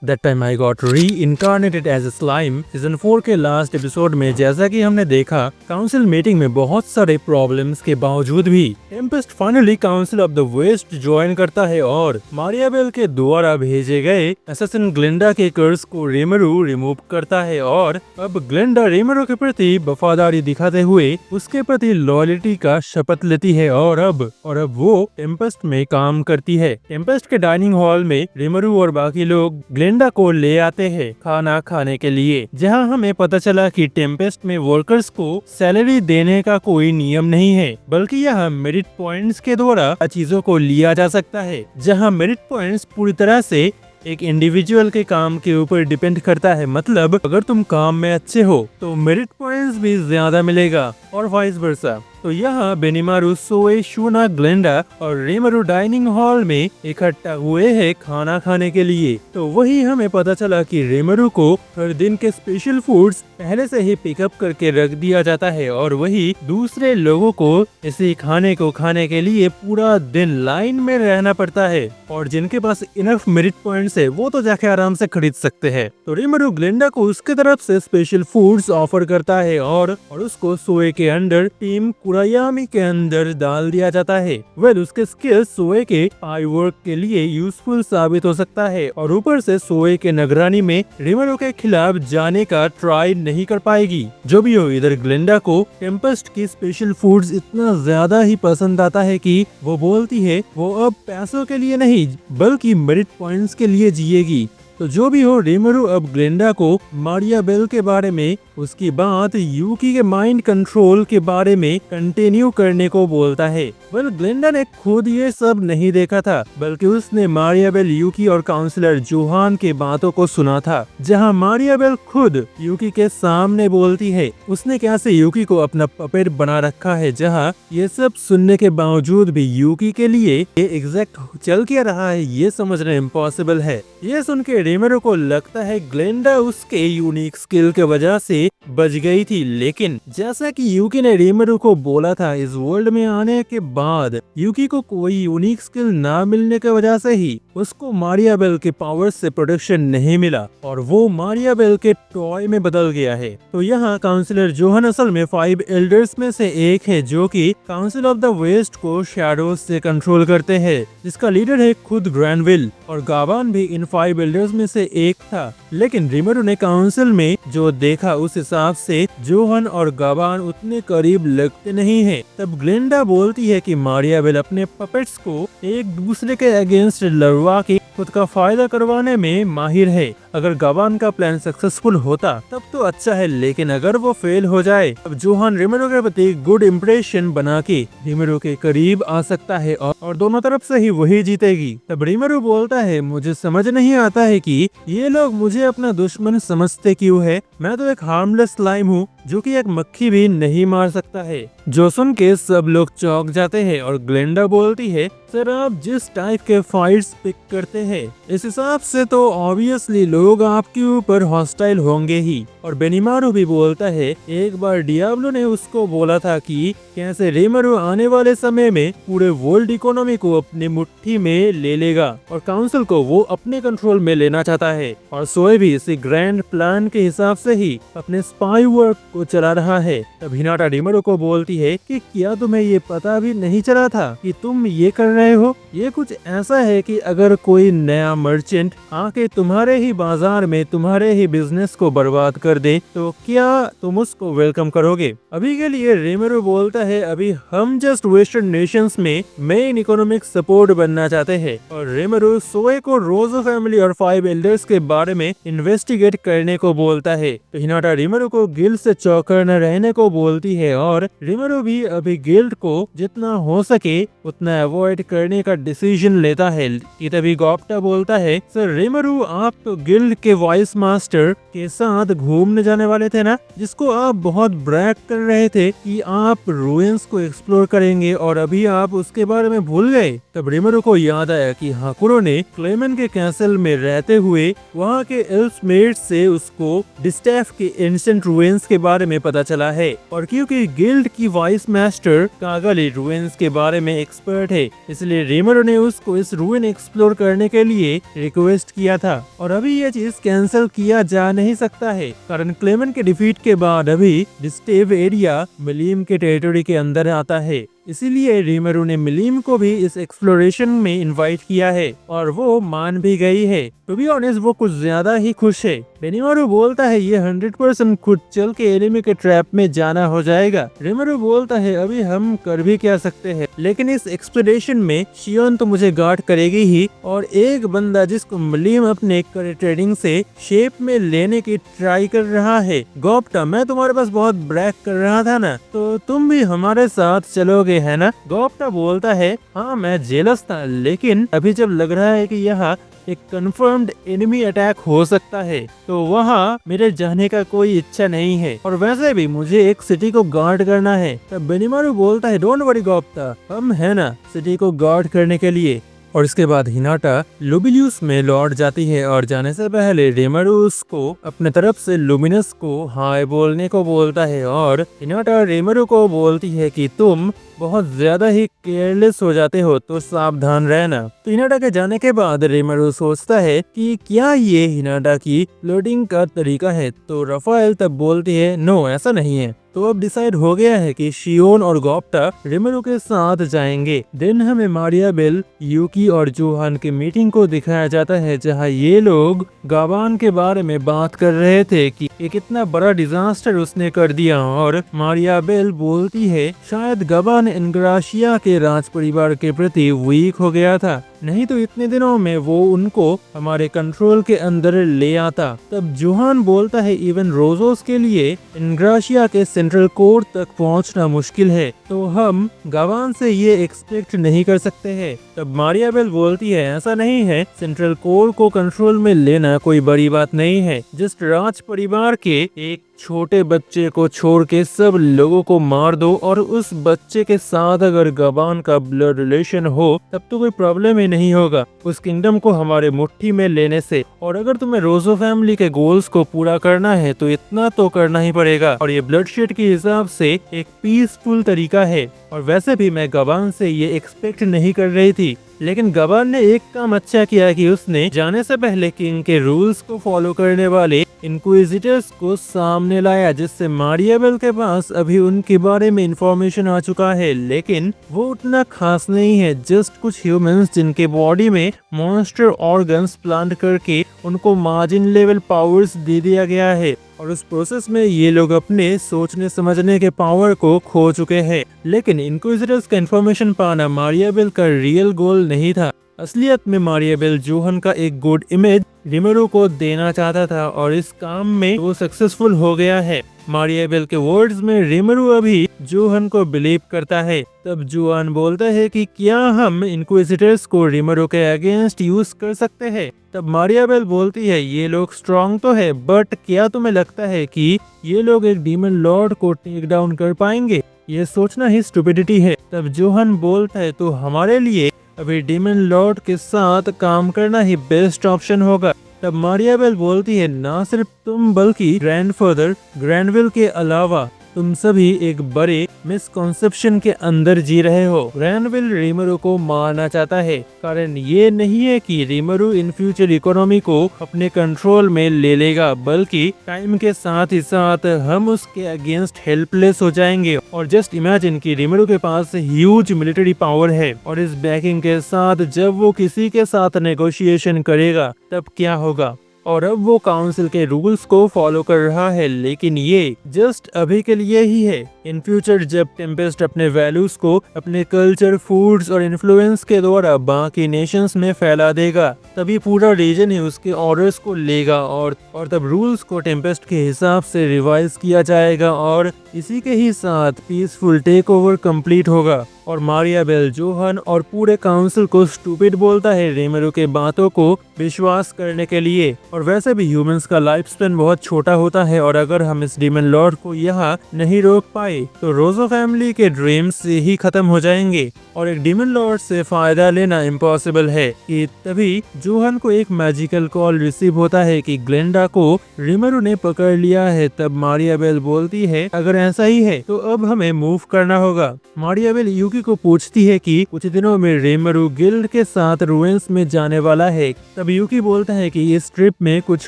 That time I got reincarnated as a slime। Season 4 के last episode में जैसा कि हमने देखा, काउंसिल मीटिंग में बहुत सारे प्रॉब्लम्स के बावजूद भी Tempest finally Council of the West join करता है और मारियाबेल के द्वारा भेजे गए असैसिन ग्लिंडा के कर्स को रीमरू रिमूव करता है और अब ग्लिंडा रीमरू के प्रति वफादारी दिखाते हुए उसके प्रति लॉयल्टी का शपथ लेती है और अब वो टेम्पेस्ट में काम करती है। टेम्पेस्ट के डाइनिंग हॉल में रीमरू और बाकी लोग ग्लिंडा को ले आते हैं खाना खाने के लिए, जहां हमें पता चला कि टेम्पेस्ट में वर्कर्स को सैलरी देने का कोई नियम नहीं है, बल्कि यह मेरिट पॉइंट्स के द्वारा चीजों को लिया जा सकता है, जहां मेरिट पॉइंट्स पूरी तरह से एक इंडिविजुअल के काम के ऊपर डिपेंड करता है। मतलब अगर तुम काम में अच्छे हो तो मेरिट पॉइंट्स भी ज्यादा मिलेगा और वाइस वर्सा। तो यहाँ बेनिमारू, सोए, शूना, ग्लिंडा और रीमरू डाइनिंग हॉल में इकट्ठा हुए हैं खाना खाने के लिए। तो वही हमें पता चला कि रीमरू को हर दिन के स्पेशल फूड्स पहले से ही पिकअप करके रख दिया जाता है और वही दूसरे लोगों को इसी खाने को खाने के लिए पूरा दिन लाइन में रहना पड़ता है और जिनके पास इनफ मेरिट पॉइंट्स है वो तो जाके आराम से खरीद सकते हैं। तो रीमरू ग्लिंडा को उसके तरफ से स्पेशल फूड्स ऑफर करता है और उसको सोए के अंडर टीम कुरायामी के अंदर डाल दिया जाता है। उसके स्किल्स सोए के आई वर्क के लिए यूजफुल साबित हो सकता है और ऊपर से सोए के निगरानी में रीमरू के खिलाफ जाने का ट्राई नहीं कर पाएगी। जो भी हो, इधर ग्लिंडा को टेम्पेस्ट की स्पेशल फूड्स इतना ज्यादा ही पसंद आता है कि वो बोलती है वो अब पैसों के लिए नहीं बल्कि मेरिट पॉइंट्स के लिए जिएगी। तो जो भी हो, रीमरू अब ग्लिंडा को मारियाबेल के बारे में, उसकी बात यूकी के माइंड कंट्रोल के बारे में कंटिन्यू करने को बोलता है। ग्लिंडा ने खुद ये सब नहीं देखा था, बल्कि उसने मारियाबेल, यूकी और काउंसलर जोहान के बातों को सुना था, जहां मारियाबेल खुद यूकी के सामने बोलती है उसने कैसे यूकी को अपना पपेट बना रखा है, जहां ये सब सुनने के बावजूद भी यूकी के लिए ये एग्जैक्ट चल क्या रहा है ये समझना इम्पॉसिबल है। ये सुन के रीमरू को लगता है ग्लिंडा उसके यूनिक स्किल के वजह से बच गई थी, लेकिन जैसा कि यूकी ने रीमरू को बोला था, इस वर्ल्ड में आने के बाद यूकी को कोई यूनिक स्किल ना मिलने की वजह से ही उसको मारियाबेल के पावर से प्रोटेक्शन नहीं मिला और वो मारियाबेल के टॉय में बदल गया है। तो यहाँ काउंसिलर जोहान असल में 5 एल्डर्स में से एक है जो कि काउंसिल ऑफ द वेस्ट को शैडोज से कंट्रोल करते हैं, जिसका लीडर है खुद ग्रैनविल और गाबान भी इन 5 एल्डर्स में से एक था। लेकिन रीमरू ने काउंसिल में जो देखा उस हिसाब से जोहान और गाबान उतने करीब लगते नहीं हैं। तब ग्लिंडा बोलती है कि मारियाबेल अपने पपेट्स को एक दूसरे के अगेंस्ट लड़वा के खुद का फायदा करवाने में माहिर है। अगर गाबान का प्लान सक्सेसफुल होता तब तो अच्छा है, लेकिन अगर वो फेल हो जाए तब जोहान रीमरू के प्रति गुड इम्प्रेशन बना के रीमरू के करीब आ सकता है और दोनों तरफ से ही वही जीतेगी। तब रीमरू बोलता है मुझे समझ नहीं आता है कि ये लोग मुझे अपना दुश्मन समझते क्यों है। मैं तो एक हार्मलेस स्लाइम हूँ जो कि एक मक्खी भी नहीं मार सकता है। जो सुन के सब लोग चौंक जाते हैं और ग्लिंडा बोलती है सर आप जिस टाइप के फाइट्स पिक करते हैं इस हिसाब से तो ऑब्वियसली लोग आपके ऊपर हॉस्टाइल होंगे ही। और बेनिमारू भी बोलता है एक बार डियाब्लो ने उसको बोला था कि कैसे रीमरू आने वाले समय में पूरे वर्ल्ड इकोनॉमी को अपनी मुट्ठी में ले लेगा और काउंसिल को वो अपने कंट्रोल में लेना चाहता है और सोए भी इसी ग्रैंड प्लान के हिसाब से ही अपने स्पाई वर्क को चला रहा है। तब हिनाटा रीमरू को बोलती है कि क्या तुम्हें ये पता भी नहीं चला था कि तुम ये कर रहे हो। ये कुछ ऐसा है कि अगर कोई नया मर्चेंट आके तुम्हारे ही बाजार में तुम्हारे ही बिजनेस को बर्बाद कर दे तो क्या तुम उसको वेलकम करोगे। अभी के लिए रीमरू बोलता है अभी हम जस्ट वेस्टर्न नेशंस में मेन इकोनॉमिक सपोर्ट बनना चाहते हैं और रीमरू सोए को रोजो फैमिली और 5 एल्डर्स के बारे में इन्वेस्टिगेट करने को बोलता है। तो हिनाटा रीमरू को गिल्ड से चौकन्ना रहने को बोलती है और रीमरू भी अभी गिल्ड को जितना हो सके उतना अवॉइड करने का डिसीजन लेता है। तभी गॉप्टा बोलता है सर रीमरू आप तो गिल्ड के वाइस मास्टर के साथ घूमने जाने वाले थे ना, जिसको आप बहुत ब्रैग कर रहे थे कि आप रूइंस को एक्सप्लोर करेंगे और अभी आप उसके बारे में भूल गए। तब रीमरू को याद आया कि हाकुरो ने क्लेमन के कैसल में रहते हुए वहाँ के एल्फमेट्स से उसको डिस्टेफ के एंशिएंट रूइंस के बारे में पता चला है। और क्योंकि गिल्ड की वाइस मास्टर कागाली रूइंस के बारे में एक्सपर्ट है, इसलिए रीमरू ने उसको इस रूइन एक्सप्लोर करने के लिए रिक्वेस्ट किया था। और अभी ये चीज कैंसिल किया जा नहीं सकता है, कारण क्लेमेंट के डिफीट के बाद अभी डिस्टेव एरिया मिलीम के टेरिटरी के अंदर आता है। इसीलिए रीमरू ने मिलीम को भी इस एक्सप्लोरेशन में इनवाइट किया है और वो मान भी गई है। टू बी ऑनेस्ट वो कुछ ज्यादा ही खुश है। बेनिमारू बोलता है ये 100% खुद चल के एनिमी के ट्रैप में जाना हो जाएगा। रीमरू बोलता है अभी हम कर भी क्या सकते हैं, लेकिन इस एक्सप्लोरेशन में शियोन तो मुझे गार्ड करेगी ही, और एक बंदा जिसको मिलीम अपने ट्रेडिंग से शेप में लेने की ट्राई कर रहा है। गोप्टा, मैं तुम्हारे पास बहुत ब्रैक कर रहा था ना, तो तुम भी हमारे साथ चलोगे है ना? गोप्टा बोलता है हाँ मैं जेलस था, लेकिन अभी जब लग रहा है कि यहाँ एक कंफर्म्ड एनिमी अटैक हो सकता है तो वहाँ मेरे जाने का कोई इच्छा नहीं है, और वैसे भी मुझे एक सिटी को गार्ड करना है। तब बेनिमारू बोलता है डोंट वरी गोप्ता, हम है ना सिटी को गार्ड करने के लिए। और इसके बाद हिनाटा लुबिलियस में लौट जाती है और जाने से पहले रीमरू उसको अपने तरफ से लुमिनस को हाय बोलने को बोलता है, और हिनाटा रीमरू को बोलती है कि तुम बहुत ज्यादा ही केयरलेस हो जाते हो तो सावधान रहना। तो हिनाटा के जाने के बाद रीमरू सोचता है कि क्या ये हिनाटा की फ्लर्टिंग का तरीका है, तो रफाएल तब बोलती है नो ऐसा नहीं है। तो अब डिसाइड हो गया है कि शियोन और गोप्टा रीमरू के साथ जाएंगे। देन हमें मारियाबेल, यूकी और जोहान की मीटिंग को दिखाया जाता है, जहां ये लोग गावान के बारे में बात कर रहे थे कि ये कितना बड़ा डिजास्टर उसने कर दिया। और मारियाबेल बोलती है शायद गावान इनग्राशिया के राज परिवार के प्रति वीक हो गया था, नहीं तो इतने दिनों में वो उनको हमारे कंट्रोल के अंदर ले आता। तब जोहान बोलता है इवन रोजोस के लिए इनग्राशिया के सेंट्रल कोर तक पहुंचना मुश्किल है, तो हम गावान से ये एक्सपेक्ट नहीं कर सकते हैं। तब मारियाबेल बोलती है ऐसा नहीं है, सेंट्रल कोर को कंट्रोल में लेना कोई बड़ी बात नहीं है, जस्ट राज परिवार के एक छोटे बच्चे को छोड़ के सब लोगों को मार दो, और उस बच्चे के साथ अगर गवान का ब्लड रिलेशन हो तब तो कोई प्रॉब्लम ही नहीं होगा उस किंगडम को हमारे मुट्ठी में लेने से। और अगर तुम्हें रोजो फैमिली के गोल्स को पूरा करना है तो इतना तो करना ही पड़ेगा, और ये ब्लडशेड के हिसाब से एक पीसफुल तरीका है। और वैसे भी मैं गवान से ये एक्सपेक्ट नहीं कर रही थी, लेकिन गवान ने एक काम अच्छा किया कि उसने जाने से पहले किंग के रूल्स को फॉलो करने वाले इंक्विजिटर्स को सामने लाया, जिससे मारियाबेल के पास अभी उनके बारे में इंफॉर्मेशन आ चुका है, लेकिन वो उतना खास नहीं है। जस्ट कुछ ह्यूमंस जिनके बॉडी में मॉन्स्टर ऑर्गन्स प्लांट करके उनको मार्जिन लेवल पावर्स दे दिया गया है, और उस प्रोसेस में ये लोग अपने सोचने समझने के पावर को खो चुके हैं। लेकिन इंक्विजिटर्स का इंफॉर्मेशन पाना मारियाबेल का रियल गोल नहीं था। असलियत में मारियाबेल जोहन का एक गुड इमेज रीमरू को देना चाहता था, और इस काम में वो सक्सेसफुल हो गया है। मारियाबेल के वर्ड्स में रीमरू अभी जोहन को बिलीव करता है। तब जोहन बोलता है कि क्या हम इंक्विजिटर्स को रीमरू के अगेंस्ट यूज कर सकते हैं। तब मारियाबेल बोलती है ये लोग स्ट्रॉन्ग तो है, बट क्या तुम्हें लगता है कि ये लोग एक डीमन लॉर्ड को टेक डाउन कर पाएंगे? ये सोचना ही स्टुपिडिटी है। तब जोहन बोलता है तो हमारे लिए अभी डीमन लॉर्ड के साथ काम करना ही बेस्ट ऑप्शन होगा। तब मारियाबेल बोलती है ना सिर्फ तुम बल्कि ग्रैंडफादर ग्रैंडविल के अलावा तुम सभी एक बड़े मिसकॉन्सेप्शन के अंदर जी रहे हो। ग्रैंडविल रीमरू को मारना चाहता है, कारण ये नहीं है कि रीमरू इन फ्यूचर इकोनॉमी को अपने कंट्रोल में ले लेगा, बल्कि टाइम के साथ ही साथ हम उसके अगेंस्ट हेल्पलेस हो जाएंगे। और जस्ट इमेजिन कि रीमरू के पास ह्यूज मिलिट्री पावर है, और इस बैकिंग के साथ जब वो किसी के साथ नेगोशिएशन करेगा तब क्या होगा। और अब वो काउंसिल के रूल्स को फॉलो कर रहा है, लेकिन ये जस्ट अभी के लिए ही है। इन फ्यूचर जब टेम्पेस्ट अपने वैल्यूज को अपने कल्चर, फूड्स और इन्फ्लुएंस के द्वारा बाकी नेशंस में फैला देगा, तभी पूरा रीजन ही उसके ऑर्डर्स को लेगा, और तब रूल्स को टेम्पेस्ट के हिसाब से रिवाइज किया जाएगा, और इसी के ही साथ पीसफुल टेक ओवर कम्प्लीट होगा और मारियाबेल जोहन और पूरे काउंसिल को स्टूपिड बोलता है रीमेरो के बातों को विश्वास करने के लिए। और वैसे भी ह्यूमंस का लाइफ स्पेन बहुत छोटा होता है और अगर हम इस डीमन लॉर्ड को यहाँ नहीं रोक पाए तो रोजो फैमिली के ड्रीम्स से ही खत्म हो जाएंगे और एक डीमन लॉर्ड से फायदा लेना इम्पॉसिबल है। कि तभी जोहन को एक मैजिकल कॉल रिसीव होता है कि ग्लेंडा को रीमेरो ने पकड़ लिया है। तब मारियाबेल बोलती है अगर ऐसा ही है तो अब हमें मूव करना होगा। मारियाबेल यूकी को पूछती है कि कुछ दिनों में रीमेरो गिल्ड के साथ रुइंस में जाने वाला है। तब यूकी बोलता है कि इस ट्रिप में कुछ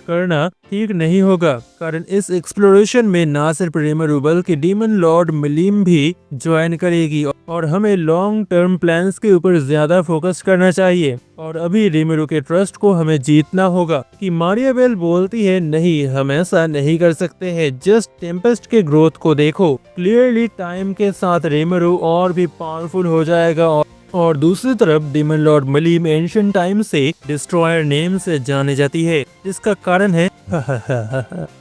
करना ठीक नहीं होगा कारण इस एक्सप्लोरेशन में ना सिर्फ रीमेरो बल्कि डीमन लॉर्ड मिलीम भी ज्वाइन करेगी और हमें लॉन्ग टर्म प्लान्स के ऊपर ज्यादा फोकस करना चाहिए और अभी रीमेरो के ट्रस्ट को हमें जीतना होगा। कि मारियाबेल बोलती है नहीं हम ऐसा नहीं कर सकते हैं, जस्ट टेम्पेस्ट के ग्रोथ को देखो, क्लियरली टाइम के साथ रीमेरो और भी पावरफुल हो जाएगा। और दूसरी तरफ demon Lord millimetre ancient time से डिस्ट्रॉयर नेम से जाने जाती है जिसका कारण है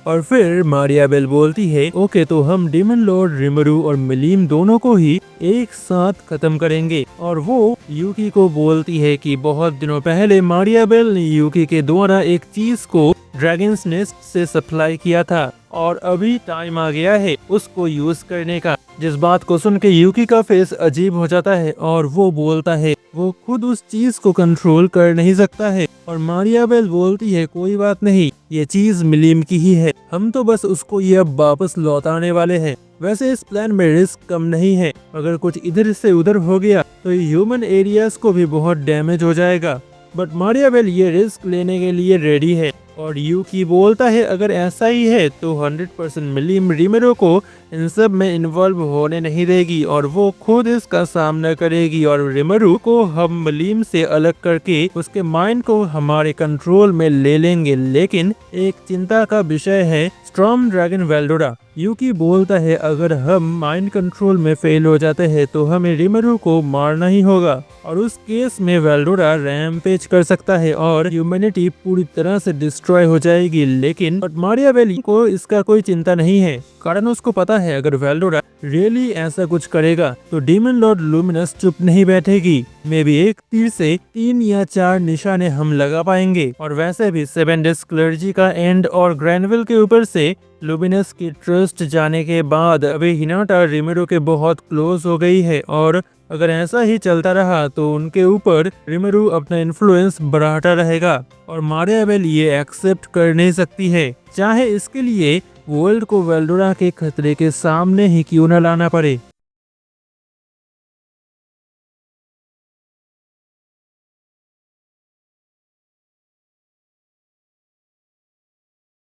और फिर मारियाबेल बोलती है ओके तो हम डीमन लॉर्ड रीमेरो और मिलीम दोनों को ही एक साथ खत्म करेंगे। और वो यूकी को बोलती है कि बहुत दिनों पहले मारियाबेल ने यूकी के द्वारा एक चीज को ड्रैगन्स नेस्ट से सप्लाई किया था और अभी टाइम आ गया है उसको यूज करने का। जिस बात को सुन के यूकी का फेस अजीब हो जाता है और वो बोलता है वो खुद उस चीज को कंट्रोल कर नहीं सकता है और मारियाबेल बोलती है कोई बात नहीं ये चीज मिलीम की ही है, हम तो बस उसको ये अब वापस लौटाने वाले हैं। वैसे इस प्लान में रिस्क कम नहीं है, अगर कुछ इधर से उधर हो गया तो ह्यूमन एरियाज को भी बहुत डैमेज हो जाएगा। बट मारियाबेल ये रिस्क लेने के लिए रेडी है और यूकी बोलता है अगर ऐसा ही है तो 100% मिलीम रीमेरो को इन सब में इन्वॉल्व होने नहीं देगी और वो खुद इसका सामना करेगी और रीमेरो को हम मिलीम से अलग करके उसके माइंड को हमारे कंट्रोल में ले लेंगे। लेकिन एक चिंता का विषय है स्टॉर्म ड्रैगन वेल्डोरा। यूकी बोलता है अगर हम माइंड कंट्रोल में फेल हो जाते हैं तो हमें रीमेरो को मारना ही होगा और उस केस में वेल्डोरा रैम्पेज कर सकता है और ह्यूमैनिटी पूरी तरह से डिस्ट्रॉय हो जाएगी। लेकिन मारियाबेल को इसका कोई चिंता नहीं है कारण उसको पता है अगर वेल्डोरा रियली ऐसा कुछ करेगा तो डीमन लॉर्ड लुमिनस चुप नहीं बैठेगी। मे भी एक तीर से 3 या 4 निशाने हम लगा पाएंगे। और वैसे भी 7 डेज क्लर्जी का एंड और ग्रैनविल के ऊपर से लुमिनस की ट्रस्ट जाने के बाद अभी हिनाटा रीमेरो के बहुत क्लोज हो गई है और अगर ऐसा ही चलता रहा तो उनके ऊपर रीमेरो अपना इन्फ्लुएंस बढ़ाता रहेगा और मारियाबेल ये एक्सेप्ट कर नहीं सकती है, चाहे इसके लिए वर्ल्ड को वेल्डोरा के खतरे के सामने ही क्यों न लाना पड़े।